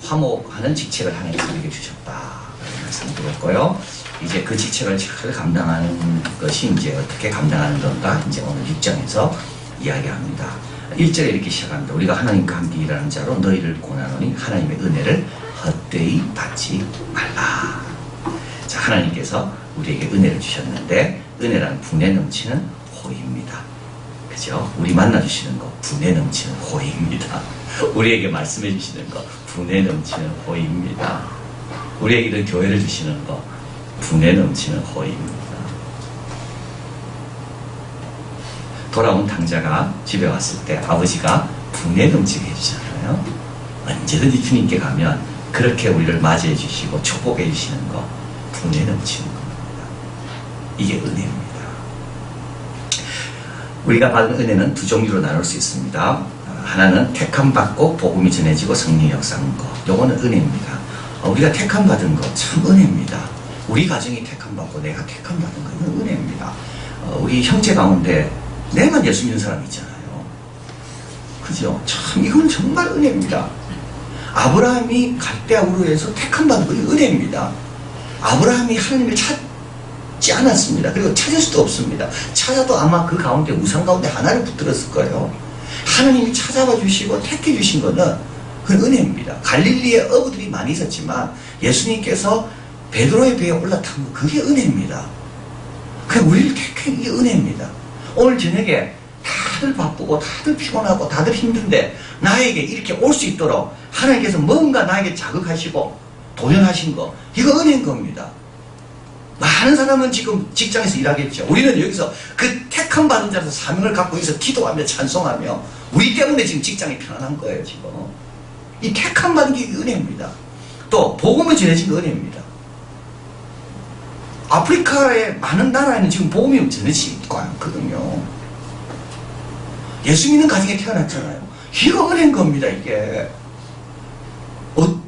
화목하는 직책을 하나님께서 우리에게 주셨다라는 말씀을 드렸고요. 이제 그 직책을 잘 감당하는 것이 이제 어떻게 감당하는 건가 이제 오늘 6장에서 이야기합니다. 1절에 이렇게 시작합니다. 우리가 하나님과 함께 일하는 자로 너희를 권하노니 하나님의 은혜를 헛되이 받지 말라. 자, 하나님께서 우리에게 은혜를 주셨는데 은혜란 분에 넘치는 호의입니다. 그죠? 우리 만나주시는 거 분에 넘치는 호의입니다. 우리에게 말씀해 주시는 거 분에 넘치는 호의입니다. 우리에게 이런 교회를 주시는 거 분에 넘치는 호의입니다. 돌아온 당자가 집에 왔을 때 아버지가 분에 넘치게 해주잖아요. 언제든지 주님께 가면 그렇게 우리를 맞이해 주시고 축복해 주시는 거 분에 넘치는 겁니다. 이게 은혜입니다. 우리가 받은 은혜는 두 종류로 나눌 수 있습니다. 하나는 택함 받고 복음이 전해지고 성령의 역사하는 거, 요거는 은혜입니다. 우리가 택함 받은 거 참 은혜입니다. 우리 가정이 택함 받고 내가 택함 받은 거 이건 은혜입니다. 우리 형제 가운데 내만 예수 믿는 사람 있잖아요. 그죠? 참 이건 정말 은혜입니다. 아브라함이 갈대아 우르에서 택함 받은 거 이건 은혜입니다. 아브라함이 하나님을 찾지 않았습니다. 그리고 찾을 수도 없습니다. 찾아도 아마 그 가운데 우상 가운데 하나를 붙들었을 거예요. 하나님이 찾아봐 주시고 택해 주신 거는 그건 은혜입니다. 갈릴리에 어부들이 많이 있었지만 예수님께서 베드로의 배에 올라탄 거 그게 은혜입니다. 그냥 우리를 택한 게 은혜입니다. 오늘 저녁에 다들 바쁘고 다들 피곤하고 다들 힘든데 나에게 이렇게 올 수 있도록 하나님께서 뭔가 나에게 자극하시고 도전하신 거 이거 은혜인 겁니다. 많은 사람은 지금 직장에서 일하겠죠. 우리는 여기서 그 택함 받은 자로서 사명을 갖고 여기서 기도하며 찬송하며 우리 때문에 지금 직장이 편안한 거예요. 지금 이 택함 받은 게 은혜입니다. 또 복음을 전해진 게 은혜입니다. 아프리카의 많은 나라에는 지금 복음이 전해지지도 않거든요. 예수 믿는 가정에 태어났잖아요. 이거 은혜인 겁니다. 이게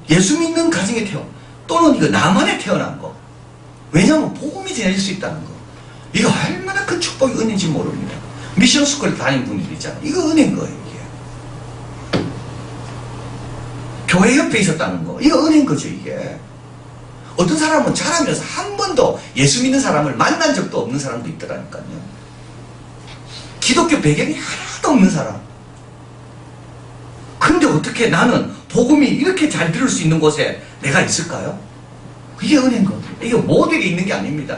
예수 믿는 가정에 또는 이거 나만에 태어난 거. 왜냐하면 복음이 전해질 수 있다는 거. 이거 얼마나 큰 축복이 은혜인지 모릅니다. 미션 스쿨 다니는 분들이 있잖아요. 이거 은혜인 거예요. 이게 교회 옆에 있었다는 거. 이거 은혜인 거죠. 이게 어떤 사람은 자라면서 한 번도 예수 믿는 사람을 만난 적도 없는 사람도 있더라니까요. 기독교 배경이 하나도 없는 사람. 근데 어떻게 나는 복음이 이렇게 잘 들을 수 있는 곳에 내가 있을까요? 이게 은혜인 겁니다. 이게 모두에게 있는 게 아닙니다.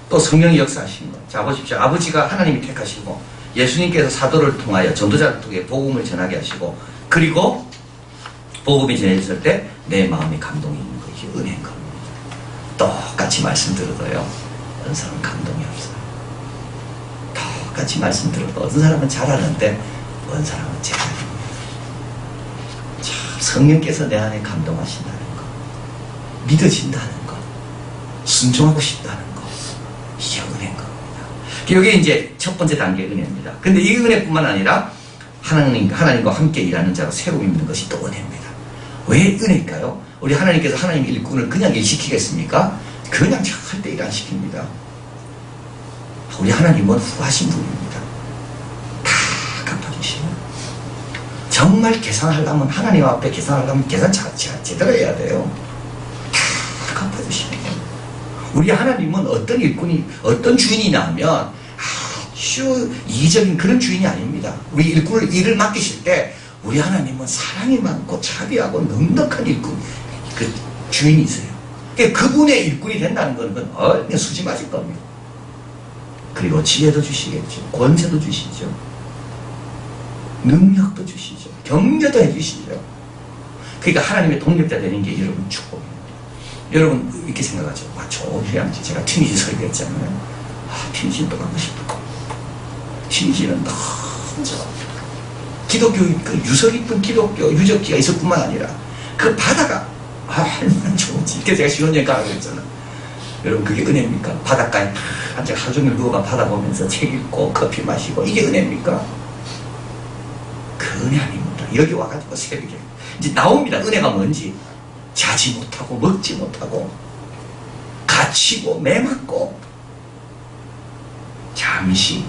또 성령이 역사하신 것. 자, 보십시오. 아버지가 하나님이 택하시고 예수님께서 사도를 통하여 전도자를 통해 복음을 전하게 하시고 그리고 복음이 전해졌을 때 내 마음에 감동이 있는 거. 이게 은혜인 겁니다. 똑같이 말씀 들어도요. 어떤 사람은 감동이 없어요. 똑같이 말씀 들어도 어떤 사람은 잘하는데 어떤 사람은 제자입니다. 참 성령께서 내 안에 감동하신다는 거. 믿어진다는 거. 순종하고 싶다는 거. 이게 은혜인 겁니다. 여기 이제 첫 번째 단계 은혜입니다. 근데 이 은혜뿐만 아니라 하나님과 함께 일하는 자로 새로 입는 것이 또 은혜입니다. 왜 은혜일까요? 우리 하나님께서 하나님의 일꾼을 그냥 일시키겠습니까? 그냥 할 때 일 안 시킵니다. 우리 하나님은 후하신 분입니다. 다 갚아주시면. 정말 계산하려면 하나님 앞에 계산하려면 계산 제대로 해야 돼요. 다 갚아주시면. 우리 하나님은 어떤 일꾼이 어떤 주인이냐 하면 아주 이기적인 그런 주인이 아닙니다. 우리 일꾼을 일을 맡기실 때 우리 하나님은 사랑이 많고 자비하고 넉넉한 일꾼 그 주인이세요. 그분의 일꾼이 된다는 것은 얼마나 수지 맞을 겁니다. 그리고 지혜도 주시겠죠. 권세도 주시죠. 능력도 주시죠. 격려도 해주시죠. 그러니까 하나님의 동력자 되는 게 여러분 축복입니다. 여러분 이렇게 생각하죠. 좋은 휴양지. 제가 튀니지 설교했잖아요. 튀니지는 또 가고 싶다. 튀니지는 너무 좋아. 기독교 그 유서 깊은 기독교 유적지가 있을 뿐만 아니라 그 바다가 얼마나 좋은지. 이렇게 제가 신혼여행 가라고 했잖아. 여러분 그게 은혜입니까? 바닷가에 앉아 하루 종일 누워가 바다 보면서 책 읽고 커피 마시고 이게 은혜입니까? 그 은혜 아닙니다. 여기 와가지고 새벽에 이제 나옵니다. 은혜가 뭔지. 자지 못하고 먹지 못하고 갇히고 매맞고 잠시.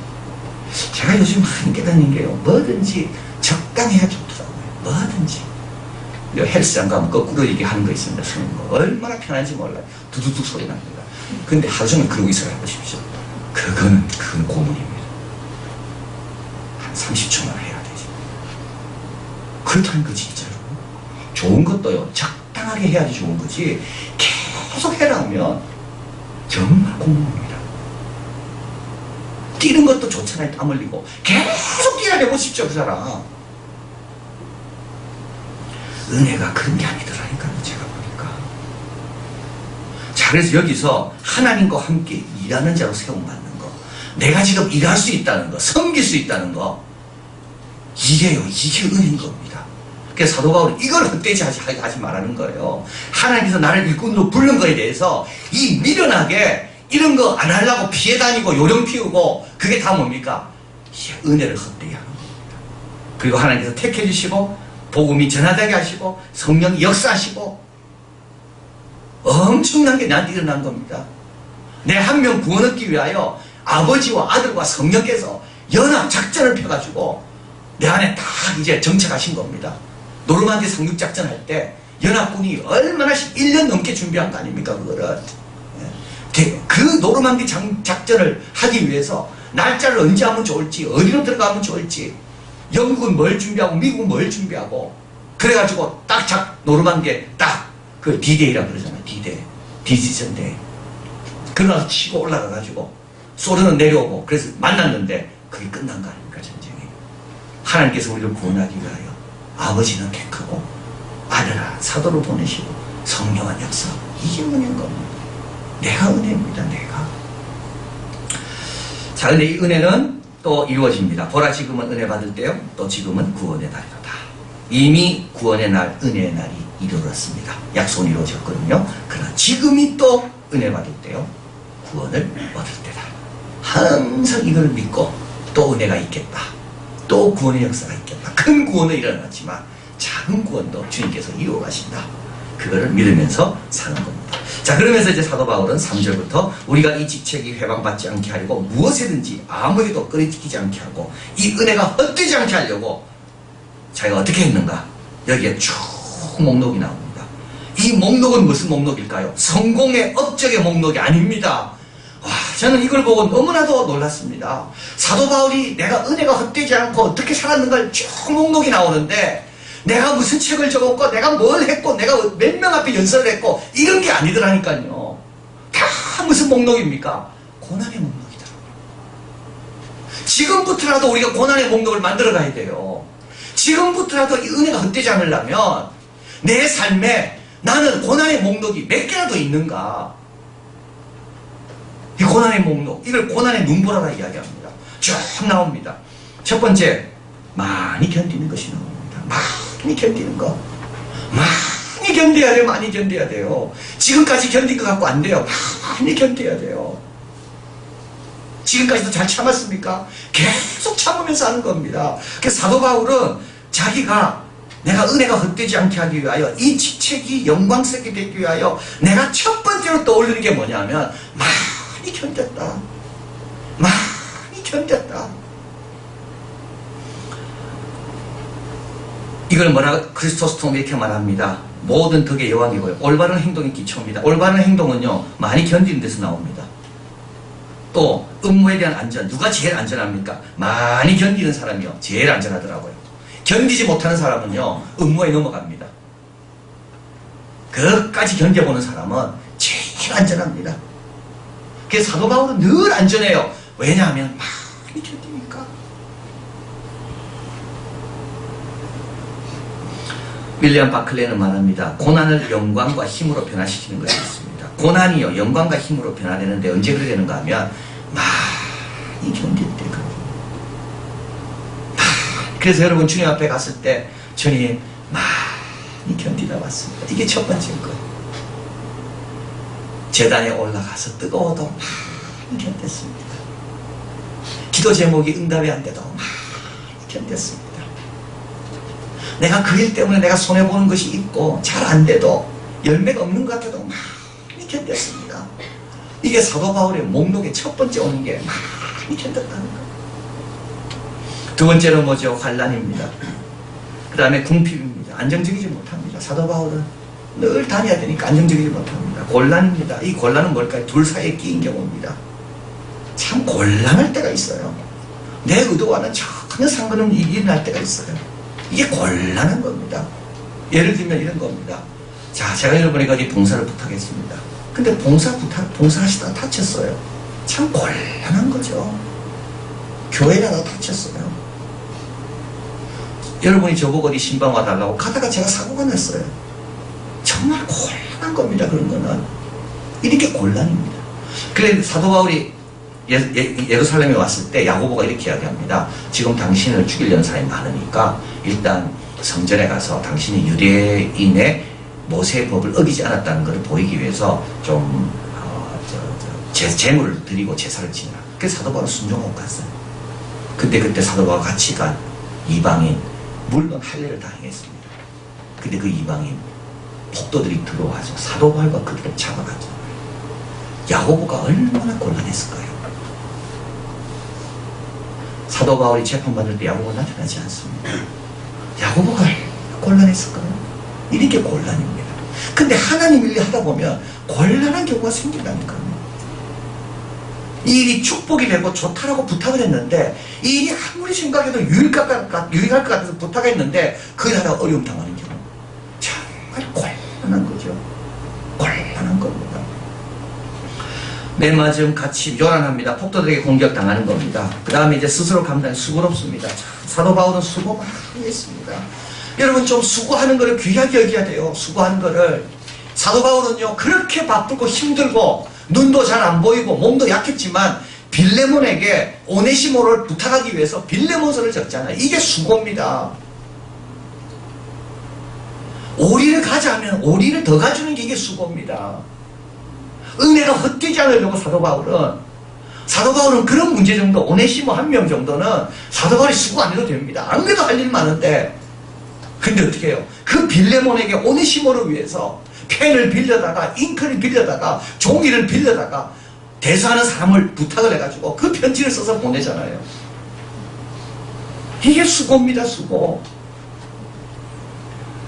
제가 요즘 많이 깨닫는 게요. 뭐든지 적당해야 좋더라고요. 뭐든지. 헬스장 가면 거꾸로 이게 하는 거 있습니다. 서는 거. 얼마나 편한지 몰라요. 두두둑 소리 납니다. 근데 하루 종일 그러고 있어야 해보십시오. 그건 고문입니다. 한 30초만 해야 되지. 그렇다는 거 진짜로. 좋은 것도요, 적당하게 해야지 좋은 거지. 계속 해라면 정말 고문입니다. 뛰는 것도 좋잖아요. 땀 흘리고. 계속 뛰어야 해보십시오, 그 사람. 은혜가 그런 게 아니더라니까요, 제가 보니까. 자, 그래서 여기서 하나님과 함께 일하는 자로 세움받는 거, 내가 지금 일할 수 있다는 거, 섬길 수 있다는 거, 이게 은혜인 겁니다. 그래서 사도 바울은 이걸 헛되지 하지 말라는 거예요. 하나님께서 나를 일꾼으로 부른 거에 대해서 이 미련하게 이런 거 안 하려고 피해 다니고 요령 피우고, 그게 다 뭡니까? 은혜를 헛되게 하는 겁니다. 그리고 하나님께서 택해 주시고 복음이 전하되게 하시고 성령이 역사하시고 엄청난 게 나한테 일어난 겁니다. 내 한 명 구원 얻기 위하여 아버지와 아들과 성령께서 연합 작전을 펴가지고 내 안에 딱 이제 정착하신 겁니다. 노르만디 상륙작전 할 때 연합군이 얼마나 1년 넘게 준비한 거 아닙니까, 그거를. 그 노르만디 작전을 하기 위해서 날짜를 언제 하면 좋을지, 어디로 들어가면 좋을지, 영국은 뭘 준비하고 미국은 뭘 준비하고, 그래가지고 노르만디에 딱 그 D-Day라고 그러잖아요. D-Day, 디시전 데이. 그러나서 치고 올라가가지고 소련은 내려오고, 그래서 만났는데 그게 끝난 거 아닙니까, 전쟁이. 하나님께서 우리를 구원하기 위하여 아버지는 택하고 아들아 사도를 보내시고 성령한 역사, 이게 은혜인 겁니다. 내가 은혜입니다. 내가. 자, 근데 이 은혜는 또 이루어집니다. 보라, 지금은 은혜 받을 때요, 또 지금은 구원의 날이로다. 이미 구원의 날, 은혜의 날이 이루어졌습니다. 약속은 이루어졌거든요. 그러나 지금이 또 은혜 받을 때요, 구원을 얻을 때다. 항상 이걸 믿고 또 은혜가 있겠다, 또 구원의 역사가 있겠다. 큰 구원은 일어났지만 작은 구원도 주님께서 이루어가신다. 그거를 믿으면서 사는 겁니다. 자, 그러면서 이제 사도 바울은 3절부터 우리가 이 직책이 회방받지 않게 하려고 무엇이든지 아무에도 꺼리지키지 않게 하고 이 은혜가 헛되지 않게 하려고 자기가 어떻게 했는가, 여기에 쭉 목록이 나옵니다. 이 목록은 무슨 목록일까요? 성공의 업적의 목록이 아닙니다. 와, 저는 이걸 보고 너무나도 놀랐습니다. 사도 바울이 내가 은혜가 헛되지 않고 어떻게 살았는가 쭉 목록이 나오는데, 내가 무슨 책을 적었고 내가 뭘 했고 내가 몇 명 앞에 연설을 했고 이런 게 아니더라니까요. 다 무슨 목록입니까? 고난의 목록이더라고요. 지금부터라도 우리가 고난의 목록을 만들어 가야 돼요. 지금부터라도 이 은혜가 헛되지 않으려면 내 삶에 나는 고난의 목록이 몇 개라도 있는가. 이 고난의 목록, 이걸 고난의 눈보라라 이야기합니다. 쭉 나옵니다. 첫 번째, 많이 견디는 것이 나옵니다. 많이 견디는 거. 많이 견뎌야 돼요. 많이 견뎌야 돼요. 지금까지 견딘 것 같고 안 돼요. 많이 견뎌야 돼요. 지금까지도 잘 참았습니까? 계속 참으면서 하는 겁니다. 그래서 사도 바울은 자기가 내가 은혜가 헛되지 않게 하기 위하여, 이 직책이 영광스럽게 되기 위하여 내가 첫 번째로 떠올리는 게 뭐냐면 많이 견뎠다. 많이 견뎠다. 이걸 크리스토스톰 이렇게 말합니다. 모든 덕의 여왕이고요, 올바른 행동이 기초입니다. 올바른 행동은요, 많이 견디는 데서 나옵니다. 또 업무에 대한 안전, 누가 제일 안전합니까? 많이 견디는 사람이요, 제일 안전하더라고요. 견디지 못하는 사람은요, 업무에 넘어갑니다. 그것까지 견뎌보는 사람은 제일 안전합니다. 그래서 사도 바울은 늘 안전해요. 왜냐하면 많이 견디니까. 윌리엄 바클레는 말합니다. 고난을 영광과 힘으로 변화시키는 것이 있습니다. 고난이요, 영광과 힘으로 변화되는데 언제 그렇게 되는가 하면 많이 견딜 때 그래요. 그래서 여러분 주님 앞에 갔을 때 주님 많이 견디다 왔습니다. 이게 첫 번째인 거예요. 제단에 올라가서 뜨거워도 많이 견뎠습니다. 기도 제목이 응답이 안 돼도 많이 견뎠습니다. 내가 그 일 때문에 내가 손해보는 것이 있고 잘 안 돼도 열매가 없는 것 같아도 많이 견뎠습니다. 이게 사도 바울의 목록의 첫 번째 오는 게 많이 견뎠다는 거예요. 두 번째는 뭐죠? 환난입니다. 그 다음에 궁핍입니다. 안정적이지 못합니다. 사도 바울은 늘 다녀야 되니까 안정적이지 못합니다. 곤란입니다. 이 곤란은 뭘까요? 둘 사이에 끼인 경우입니다. 참 곤란할 때가 있어요. 내 의도와는 전혀 상관없는 일이 일어날 때가 있어요. 이게 곤란한 겁니다. 예를 들면 이런 겁니다. 자, 제가 여러분에게 어디 봉사를 부탁했습니다. 근데 봉사하시다가 다쳤어요. 참 곤란한 거죠. 교회다가 다쳤어요. 여러분이 저보고 어디 신방 와달라고 가다가 제가 사고가 났어요. 정말 곤란한 겁니다. 그런 거는. 이렇게 곤란입니다. 그래 사도 바울이 예루살렘에 왔을 때 야고보가 이렇게 이야기합니다. 지금 당신을 죽이려는 사람이 많으니까 일단 성전에 가서 당신이 유대인의 모세의 법을 어기지 않았다는 것을 보이기 위해서 좀 제물을 드리고 제사를 지내라. 그래서 사도 바울은 순종하고 갔어요. 근데 그때 사도 바울과 같이 간 이방인, 물론 할례를 다 행했습니다. 근데 그 이방인 폭도들이 들어와서 사도 바울과 그들을 잡아갔죠. 야고보가 얼마나 곤란했을까요? 사도 바울이 재판받을 때 야고보가 나타나지 않습니다. 야고보가 곤란했을까요? 이렇게 곤란입니다. 근데 하나님 일 하다 보면 곤란한 경우가 생긴다니까요. 이 일이 축복이 되고 좋다라고 부탁을 했는데 이 일이 아무리 생각해도 유익할 것 같아서 부탁했는데 그걸 하다가 어려움 당하는 경우 정말 곤란한 거죠. 곤란한 겁니다. 맨 마지막 같이 요란합니다. 폭도들에게 공격당하는 겁니다. 그 다음에 이제 스스로 감당이 수고롭습니다. 사도 바울은 수고 많이 했습니다. 여러분 좀 수고하는 거를 귀하게 여겨야 돼요. 수고하는 거를. 사도 바울은요 그렇게 바쁘고 힘들고 눈도 잘 안 보이고 몸도 약했지만 빌레몬에게 오네시모를 부탁하기 위해서 빌레몬서를 적잖아요. 이게 수고입니다. 오리를 가자면 오리를 더 가주는 게 이게 수고입니다. 은혜가 헛되지 않으려고 사도 바울은 그런 문제 정도, 오네시모 한 명 정도는 사도 바울이 수고 안 해도 됩니다. 안 그래도 할 일 많은데. 근데 어떻게 해요? 그 빌레몬에게 오네시모를 위해서 펜을 빌려다가 잉크를 빌려다가 종이를 빌려다가 대사하는 사람을 부탁을 해가지고 그 편지를 써서 보내잖아요. 이게 수고입니다. 수고.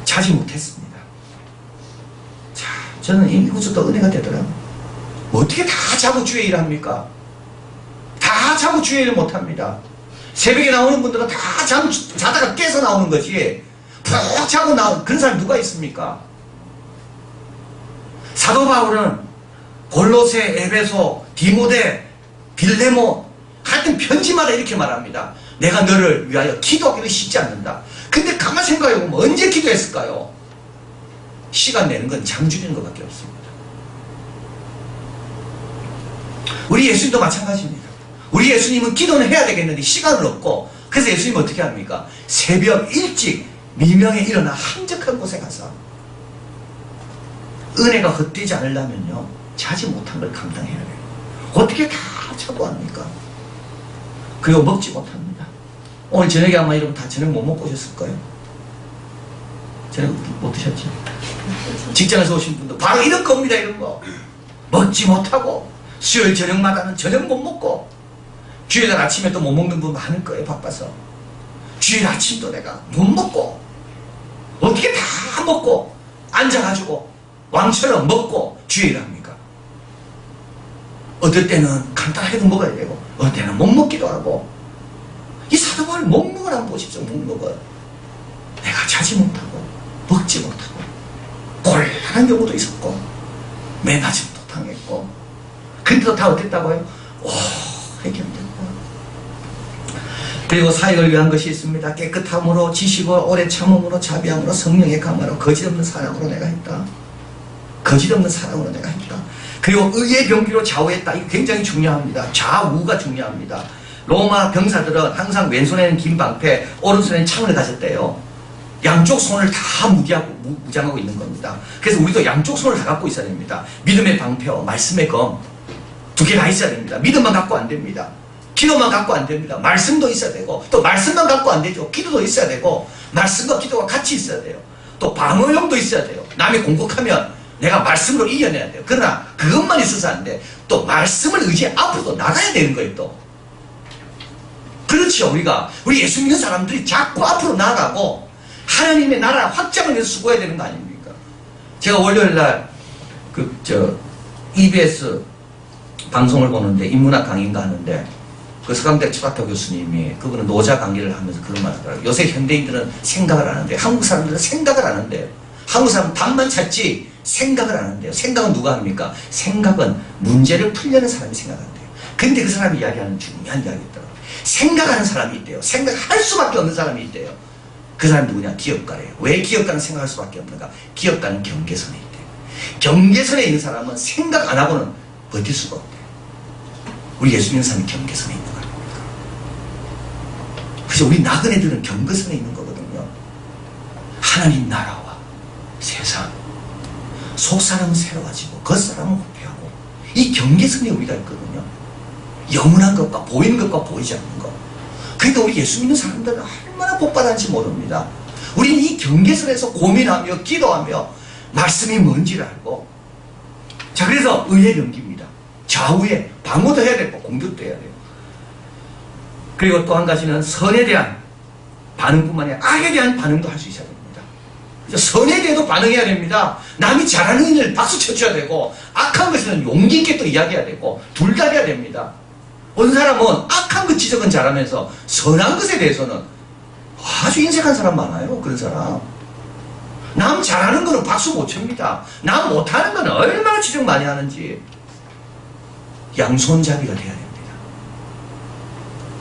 자지 못했습니다. 자, 저는 이곳도 은혜가 되더라고요. 어떻게 다 자고 주의 일을 합니까? 다 자고 주의 일을 못합니다. 새벽에 나오는 분들은 다 자다가 깨서 나오는 거지 푹 자고 나온 그런 사람이 누가 있습니까? 사도 바울은 골로새, 에베소, 디모데, 빌레몬 하여튼 편지마다 이렇게 말합니다. 내가 너를 위하여 기도하기를 쉽지 않는다. 근데 가만 생각해보면 언제 기도했을까요? 시간 내는 건 장주리는 것밖에 없습니다. 우리 예수님도 마찬가지입니다. 우리 예수님은 기도는 해야 되겠는데 시간을 없고 그래서 예수님은 어떻게 합니까? 새벽 일찍 미명에 일어나 한적한 곳에 가서 은혜가 헛되지 않으려면요 자지 못한 걸 감당해야 돼요. 어떻게 다 자고 합니까? 그리고 먹지 못합니다. 오늘 저녁에 아마 여러분 다 저녁 못 먹고 오셨을 거예요. 저녁 못 드셨죠? 직장에서 오신 분도 바로 이런 겁니다. 이런 거 먹지 못하고 수요일 저녁마다는 저녁 못 먹고 주일날 아침에 또 못 먹는 분 많을 거예요. 바빠서 주일 아침도 내가 못 먹고 어떻게 다 먹고 앉아가지고 왕처럼 먹고 주의를 합니까? 어떨 때는 간단하게도 먹어야 되고 어떨 때는 못 먹기도 하고 이 사도 바울 먹는 걸 한번 보십시오. 먹는 걸 내가 자지 못하고 먹지 못하고 곤란한 경우도 있었고 맨 아침도 당했고 근데도 다 어땠다고요? 해결됐고 그리고 사역을 위한 것이 있습니다. 깨끗함으로 지식으로 오래 참음으로 자비함으로 성령의 감화로 거짓없는 사랑으로 내가 했다. 거짓없는 사랑으로 내가 했다. 그리고 의의 병기로 좌우했다. 이거 굉장히 중요합니다. 좌우가 중요합니다. 로마 병사들은 항상 왼손에는 긴 방패, 오른손에는 창을 가졌대요. 양쪽 손을 다 무장하고 있는 겁니다. 그래서 우리도 양쪽 손을 다 갖고 있어야 됩니다. 믿음의 방패와 말씀의 검 두 개 다 있어야 됩니다. 믿음만 갖고 안 됩니다. 기도만 갖고 안 됩니다. 말씀도 있어야 되고 또 말씀만 갖고 안 되죠. 기도도 있어야 되고 말씀과 기도가 같이 있어야 돼요. 또 방어용도 있어야 돼요. 남이 공격하면 내가 말씀으로 이겨내야 돼요. 그러나 그것만 있어서 안 돼. 또 말씀을 의지해 앞으로도 나가야 되는 거예요. 또 그렇죠. 우리 예수 믿는 사람들이 자꾸 앞으로 나가고 하나님의 나라 확장을 위해서 수고해야 되는 거 아닙니까? 제가 월요일날 EBS 방송을 보는데 인문학 강의인가 하는데 그 서강대 철학교 교수님이 그분은 노자 강의를 하면서 그런 말을 하더라고요. 요새 현대인들은 생각을 안 하는데 한국 사람들은 생각을 안 한대요. 한국 사람은 답만 찾지 생각을 안 한대요. 생각은 누가 합니까? 생각은 문제를 풀려는 사람이 생각한대요. 근데 그 사람이 이야기하는 중요한 이야기가 있더라고요. 생각하는 사람이 있대요. 생각할 수밖에 없는 사람이 있대요. 그 사람이 누구냐? 기업가래요. 왜 기업가는 생각할 수밖에 없는가? 기업가는 경계선에 있대요. 경계선에 있는 사람은 생각 안 하고는 버틸 수가 없대요. 우리 예수 믿는 사람이 경계선에 있는 거예요. 그래서 우리 나그네들은 경계선에 있는 거거든요. 하나님 나라와 세상, 속사람은 새로워지고 겉사람은 후패하고 이 경계선에 우리가 있거든요. 영원한 것과 보이는 것과 보이지 않는 것. 그러니까 우리 예수 믿는 사람들은 얼마나 복받았는지 모릅니다. 우리는 이 경계선에서 고민하며 기도하며 말씀이 뭔지를 알고, 자, 그래서 의의 병기입니다. 좌우에 방어도 해야 되고 공격도 해야 돼요. 그리고 또 한 가지는 선에 대한 반응뿐만 아니라 악에 대한 반응도 할 수 있어야 됩니다. 선에 대해도 반응해야 됩니다. 남이 잘하는 일을 박수 쳐줘야 되고 악한 것에는 용기 있게 또 이야기해야 되고 둘 다 해야 됩니다. 어떤 사람은 악한 것 지적은 잘하면서 선한 것에 대해서는 아주 인색한 사람 많아요. 그런 사람. 남 잘하는 거는 박수 못 칩니다. 남 못하는 거는 얼마나 지적 많이 하는지. 양손잡이가 돼야 됩니다.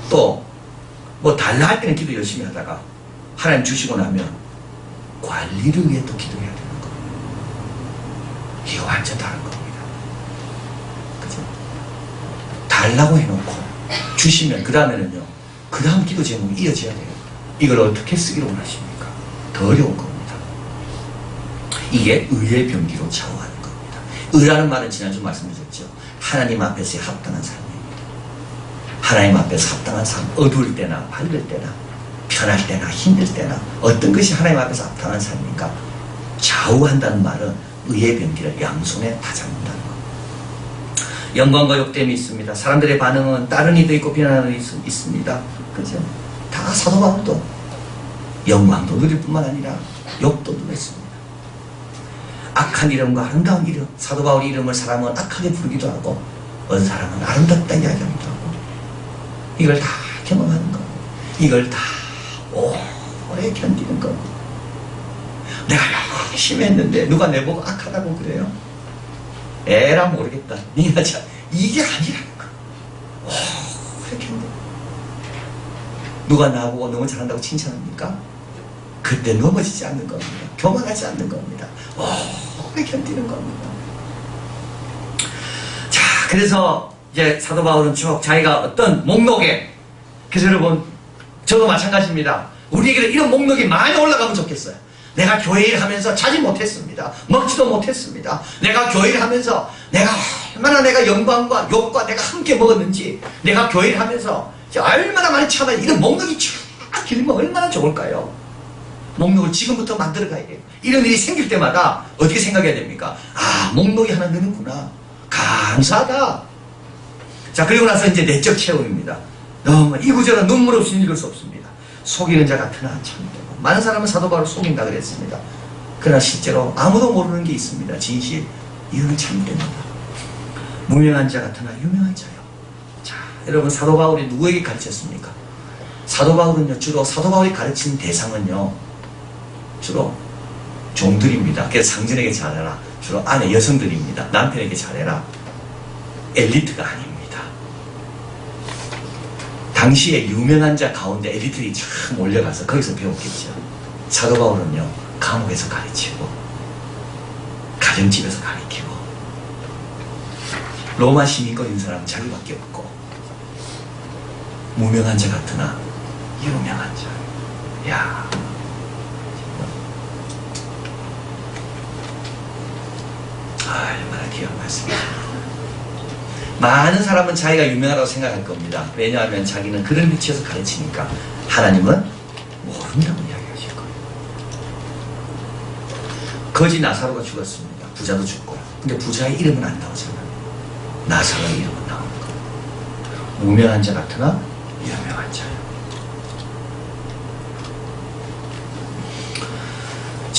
또 뭐 달라 할 때는 기도 열심히 하다가 하나님 주시고 나면 관리를 위해 또 기도해야 되는 거예요. 이거 완전 다른 겁니다. 그죠? 달라고 해놓고 주시면 그 다음에는요, 그 다음 기도 제목이 이어져야 돼요. 이걸 어떻게 쓰기로 원하십니까? 더 어려운 겁니다. 이게 의의 병기로 좌우하는 겁니다. 의라는 말은 지난주 말씀드렸죠. 하나님 앞에서 합당한 삶입니다. 하나님 앞에서 합당한 삶, 어두울 때나 밝을 때나 편할 때나 힘들 때나 어떤 것이 하나님 앞에서 합당한 삶입니까? 좌우한다는 말은 의의 병기를 양손에 다잡는다는 것. 영광과 욕됨이 있습니다. 사람들의 반응은 다른 이도 있고 비난하는 이도 있습니다. 그죠? 다 사도 바울도 영광도 누릴 뿐만 아니라 욕도 누렸습니다. 악한 이름과 아름다운 이름, 사도 바울의 이름을 사람은 악하게 부르기도 하고 어떤 사람은 아름답다 이야기하기도 하고, 이걸 다 경험하는 겁니다. 이걸 다 오래 견디는 겁니다. 내가 열심히 했는데 누가 내보고 악하다고 그래요? 에라 모르겠다. 니가 참 이게 아니라는 거. 오래 견뎌. 누가 나보고 너무 잘한다고 칭찬합니까? 그때 넘어지지 않는 겁니다. 교만하지 않는 겁니다. 오래 견디는 겁니다. 자, 그래서 이제 사도 바울은 쭉 자기가 어떤 목록에, 그래서 여러분 저도 마찬가지입니다. 우리에게 이런 목록이 많이 올라가면 좋겠어요. 내가 교회 일 하면서 자지 못했습니다. 먹지도 못했습니다. 내가 교회 일 하면서 내가 얼마나 내가 영광과 욕과 내가 함께 먹었는지, 내가 교회 일 하면서 얼마나 많이 참아, 이런 목록이 쫙 길면 얼마나 좋을까요? 목록을 지금부터 만들어 가야 돼요. 이런 일이 생길 때마다 어떻게 생각해야 됩니까? 아, 목록이 하나 느는구나. 감사하다. 자, 그리고 나서 이제 내적 체험입니다. 너무 이 구절은 눈물 없이 읽을 수 없습니다. 속이는 자 같으나 참되고. 많은 사람은 사도 바울을 속인다 그랬습니다. 그러나 실제로 아무도 모르는 게 있습니다. 진실, 이유는 참됩니다. 무명한 자 같으나 유명한 자요. 자, 여러분 사도 바울이 누구에게 가르쳤습니까? 사도 바울은요, 주로 사도 바울이 가르친 대상은요, 주로 종들입니다. 그래서 상전에게 잘해라. 주로 아내 여성들입니다. 남편에게 잘해라. 엘리트가 아닙니다. 당시에 유명한 자 가운데 엘리트들이 쫙 몰려가서 거기서 배웠겠죠. 사도 바울은요, 감옥에서 가르치고 가정집에서 가르치고 로마 시민권 있는 사람은 자기밖에 없고 무명한 자 같으나 유명한 자. 야, 얼마나 귀한 말씀이야. 많은 사람은 자기가 유명하다고 생각할 겁니다. 왜냐하면 자기는 그런 위치에서 가르치니까. 하나님은 모른다고 이야기하실 거예요. 거지 나사로가 죽었습니다. 부자도 죽고. 근데 부자의 이름은 안 나오잖아요. 나사로의 이름은 나오는 거예요. 무명한 자 같으나 유명한 자예요.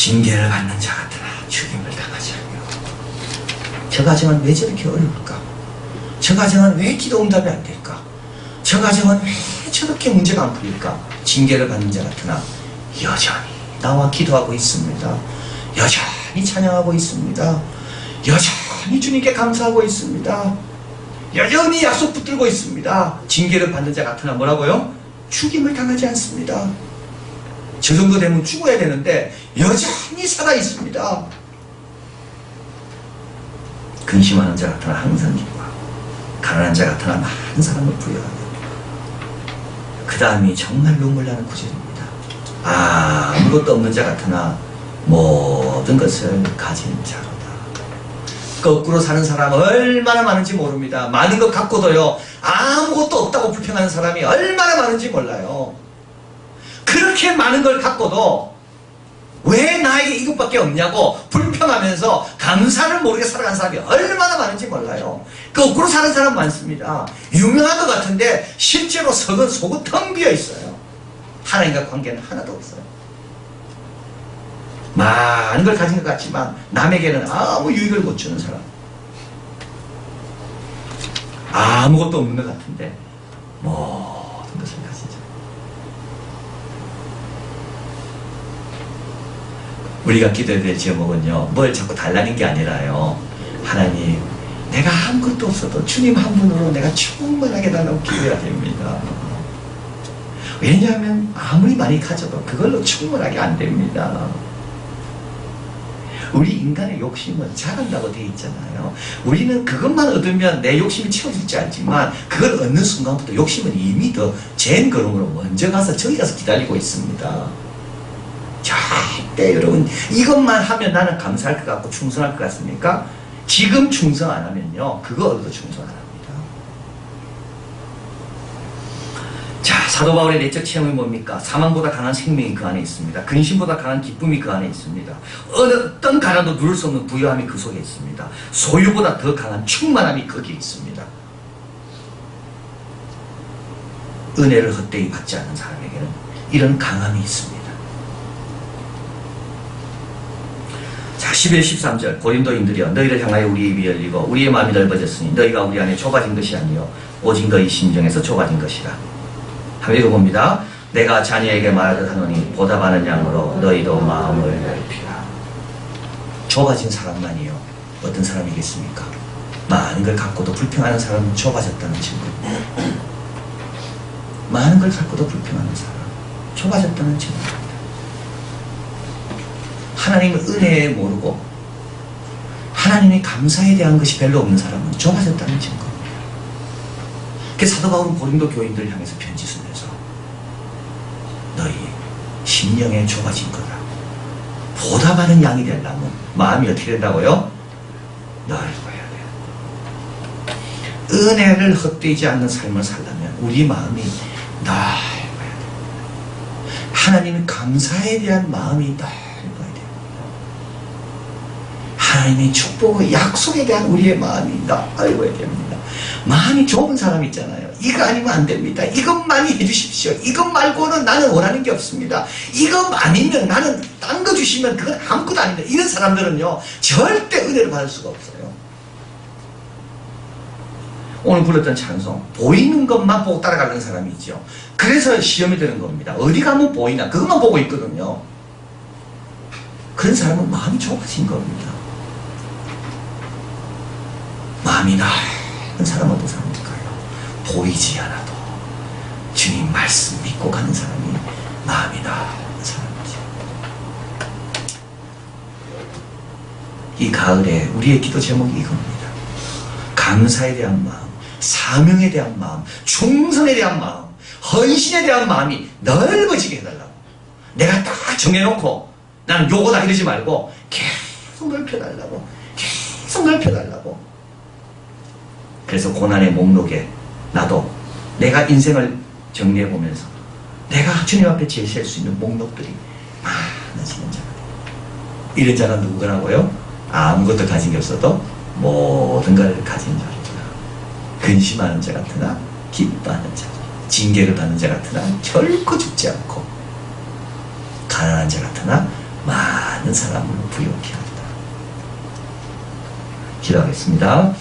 징계를 받는 자 같으나 죽임을 당하지 아니하고. 저 가정은 왜 저렇게 어려울까? 저 가정은 왜 기도 응답이 안 될까? 저 가정은 왜 저렇게 문제가 안 풀릴까? 징계를 받는 자 같으나 여전히 나와 기도하고 있습니다. 여전히 찬양하고 있습니다. 여전히 주님께 감사하고 있습니다. 여전히 약속 붙들고 있습니다. 징계를 받는 자 같으나 뭐라고요? 죽임을 당하지 않습니다. 저 정도 되면 죽어야 되는데 여전히 살아 있습니다. 근심하는 자 같으나 항상 기도하고, 가난한 자 같으나 많은 사람을 부여하고. 그 다음이 정말 눈물 나는 구절입니다. 아무것도 없는 자 같으나 모든 것을 가진 자로다. 거꾸로 사는 사람 얼마나 많은지 모릅니다. 많은 것 갖고도요, 아무것도 없다고 불평하는 사람이 얼마나 많은지 몰라요. 그렇게 많은 걸 갖고도 왜 나에게 이것밖에 없냐고 불평하면서 감사를 모르게 살아가는 사람이 얼마나 많은지 몰라요. 거꾸로 사는 사람 많습니다. 유명한 것 같은데 실제로 속은 텅 비어 있어요. 하나님과 관계는 하나도 없어요. 많은 걸 가진 것 같지만 남에게는 아무 유익을 못 주는 사람. 아무것도 없는 것 같은데 모든 것을 가진 자. 우리가 기도해야 될 제목은요, 뭘 자꾸 달라는 게 아니라요, 하나님, 내가 아무것도 없어도 주님 한 분으로 내가 충분하게 달라고 기도해야 됩니다. 왜냐하면 아무리 많이 가져도 그걸로 충분하게 안 됩니다. 우리 인간의 욕심은 자란다고 돼 있잖아요. 우리는 그것만 얻으면 내 욕심이 채워질 줄 알지만 그걸 얻는 순간부터 욕심은 이미 더 젠 걸음으로 먼저 가서 저기 가서 기다리고 있습니다. 절대 여러분 이것만 하면 나는 감사할 것 같고 충성할 것 같습니까? 지금 충성 안 하면요, 그거 얻어도 충성 안 합니다. 자, 사도 바울의 내적 체험이 뭡니까? 사망보다 강한 생명이 그 안에 있습니다. 근심보다 강한 기쁨이 그 안에 있습니다. 어떤 가난도 누를 수 없는 부유함이 그 속에 있습니다. 소유보다 더 강한 충만함이 거기에 있습니다. 은혜를 헛되이 받지 않는 사람에게는 이런 강함이 있습니다. 자, 11, 13절 고린도인들이여, 너희를 향하여 우리의 입이 열리고 우리의 마음이 넓어졌으니 너희가 우리 안에 좁아진 것이 아니요 오직 너희 심정에서 좁아진 것이라. 한번 읽어봅니다. 내가 자녀에게 말하듯 하노니 보답하는 양으로 너희도 마음을 넓히라. 좁아진 사람만이요, 어떤 사람이겠습니까? 많은 걸 갖고도 불평하는 사람은 좁아졌다는 증거입니다. 많은 걸 갖고도 불평하는 사람, 좁아졌다는 증거입니다. 하나님의 은혜에 모르고 하나님의 감사에 대한 것이 별로 없는 사람은 좁아졌다는 증거입니다. 그래서 사도 바울은 고린도 교인들을 향해서 편지 쓰면서 너희 심령에 좁아진 거다. 보답하는 양이 되려면 마음이 어떻게 된다고요? 넓어야 돼요. 은혜를 헛되지 않는 삶을 살려면 우리 마음이 넓어야 돼요. 하나님의 감사에 대한 마음이 넓어야 돼요. 하나님의 축복의 약속에 대한 우리의 마음이 넓어야 됩니다. 마음이 좁은 사람 있잖아요. 이거 아니면 안 됩니다. 이것만이 해주십시오. 이것 말고는 나는 원하는 게 없습니다. 이거 아니면 나는 딴 거 주시면 그건 아무것도 아닙니다. 이런 사람들은요, 절대 은혜를 받을 수가 없어요. 오늘 불렀던 찬송, 보이는 것만 보고 따라가는 사람이 있죠. 그래서 시험이 되는 겁니다. 어디 가면 보이나 그것만 보고 있거든요. 그런 사람은 마음이 좁아진 겁니다. 마음이 넓은 사람은 어떤 사람일까요? 보이지 않아도 주님 말씀 믿고 가는 사람이 마음이 넓은 사람이죠. 이 가을에 우리의 기도 제목이 이겁니다. 감사에 대한 마음, 사명에 대한 마음, 충성에 대한 마음, 헌신에 대한 마음이 넓어지게 해달라고. 내가 딱 정해놓고 나는 요거다 이러지 말고 계속 넓혀달라고, 계속 넓혀달라고. 그래서 고난의 목록에 나도 내가 인생을 정리해보면서 내가 주님 앞에 제시할 수 있는 목록들이 많아지는 자가 돼요. 이런 자가 누구라고요? 아무것도 가진 게 없어도 모든 걸 가진 자구나. 근심하는 자 같으나 기뻐하는 자, 징계를 받는 자 같으나 결코 죽지 않고, 가난한 자 같으나 많은 사람으로 부욕해 한다. 기도하겠습니다.